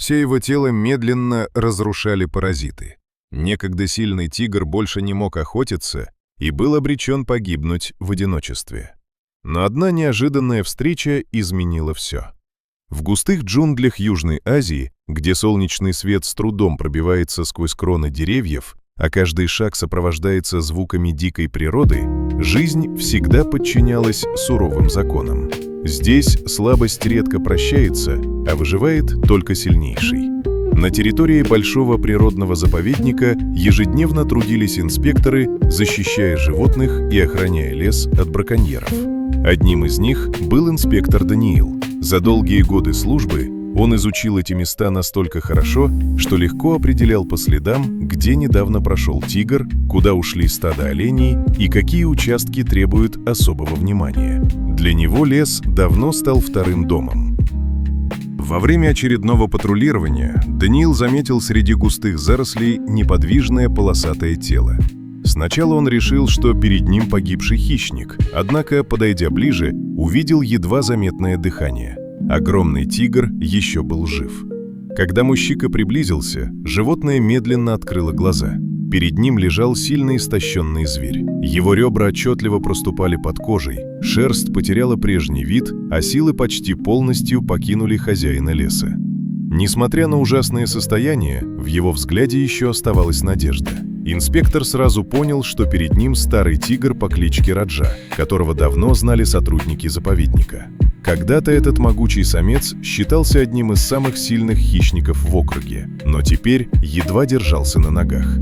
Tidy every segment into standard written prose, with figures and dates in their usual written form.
Все его тело медленно разрушали паразиты. Некогда сильный тигр больше не мог охотиться и был обречен погибнуть в одиночестве. Но одна неожиданная встреча изменила все. В густых джунглях Южной Азии, где солнечный свет с трудом пробивается сквозь кроны деревьев, а каждый шаг сопровождается звуками дикой природы, жизнь всегда подчинялась суровым законам. Здесь слабость редко прощается, а выживает только сильнейший. На территории большого природного заповедника ежедневно трудились инспекторы, защищая животных и охраняя лес от браконьеров. Одним из них был инспектор Даниил. За долгие годы службы он изучил эти места настолько хорошо, что легко определял по следам, где недавно прошел тигр, куда ушли стадо оленей и какие участки требуют особого внимания. Для него лес давно стал вторым домом. Во время очередного патрулирования Даниил заметил среди густых зарослей неподвижное полосатое тело. Сначала он решил, что перед ним погибший хищник, однако, подойдя ближе, увидел едва заметное дыхание. Огромный тигр еще был жив. Когда мужчина приблизился, животное медленно открыло глаза. Перед ним лежал сильно истощенный зверь. Его ребра отчетливо проступали под кожей, шерсть потеряла прежний вид, а силы почти полностью покинули хозяина леса. Несмотря на ужасное состояние, в его взгляде еще оставалась надежда. Инспектор сразу понял, что перед ним старый тигр по кличке Раджа, которого давно знали сотрудники заповедника. Когда-то этот могучий самец считался одним из самых сильных хищников в округе, но теперь едва держался на ногах.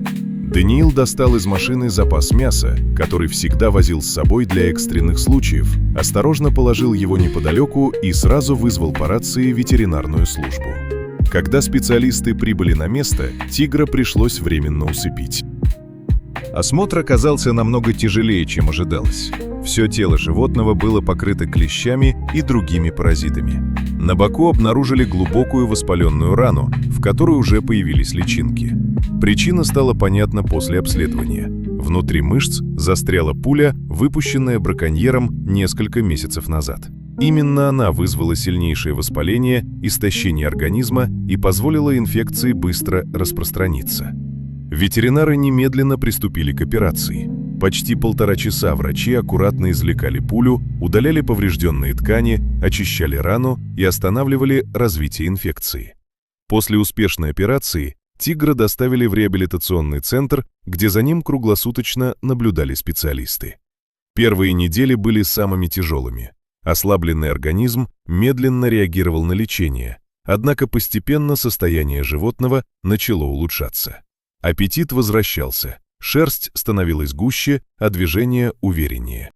Даниил достал из машины запас мяса, который всегда возил с собой для экстренных случаев, осторожно положил его неподалеку и сразу вызвал по рации ветеринарную службу. Когда специалисты прибыли на место, тигра пришлось временно усыпить. Осмотр оказался намного тяжелее, чем ожидалось. Все тело животного было покрыто клещами и другими паразитами. На боку обнаружили глубокую воспаленную рану, в которой уже появились личинки. Причина стала понятна после обследования. Внутри мышц застряла пуля, выпущенная браконьером несколько месяцев назад. Именно она вызвала сильнейшее воспаление, истощение организма и позволила инфекции быстро распространиться. Ветеринары немедленно приступили к операции. Почти 1,5 часа врачи аккуратно извлекали пулю, удаляли поврежденные ткани, очищали рану и останавливали развитие инфекции. После успешной операции тигра доставили в реабилитационный центр, где за ним круглосуточно наблюдали специалисты. Первые недели были самыми тяжелыми. Ослабленный организм медленно реагировал на лечение, однако постепенно состояние животного начало улучшаться. Аппетит возвращался, шерсть становилась гуще, а движения увереннее.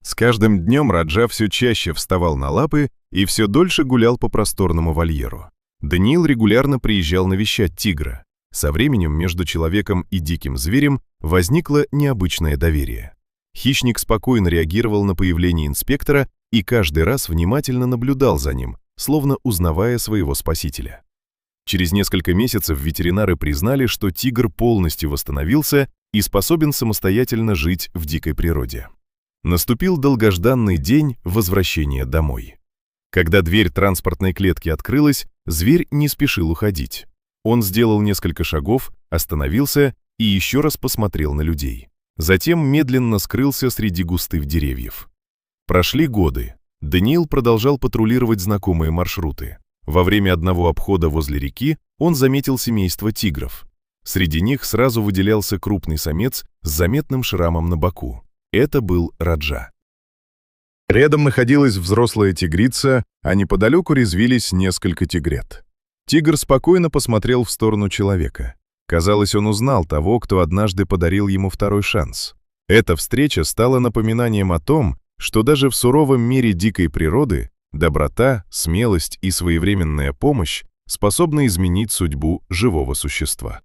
С каждым днем Раджа все чаще вставал на лапы и все дольше гулял по просторному вольеру. Даниил регулярно приезжал навещать тигра. Со временем между человеком и диким зверем возникло необычное доверие. Хищник спокойно реагировал на появление инспектора и каждый раз внимательно наблюдал за ним, словно узнавая своего спасителя. Через несколько месяцев ветеринары признали, что тигр полностью восстановился и способен самостоятельно жить в дикой природе. Наступил долгожданный день возвращения домой. Когда дверь транспортной клетки открылась, зверь не спешил уходить. Он сделал несколько шагов, остановился и еще раз посмотрел на людей. Затем медленно скрылся среди густых деревьев. Прошли годы. Даниил продолжал патрулировать знакомые маршруты. Во время одного обхода возле реки он заметил семейство тигров. Среди них сразу выделялся крупный самец с заметным шрамом на боку. Это был Раджа. Рядом находилась взрослая тигрица, а неподалеку резвились несколько тигрет. Тигр спокойно посмотрел в сторону человека. Казалось, он узнал того, кто однажды подарил ему второй шанс. Эта встреча стала напоминанием о том, что даже в суровом мире дикой природы доброта, смелость и своевременная помощь способны изменить судьбу живого существа.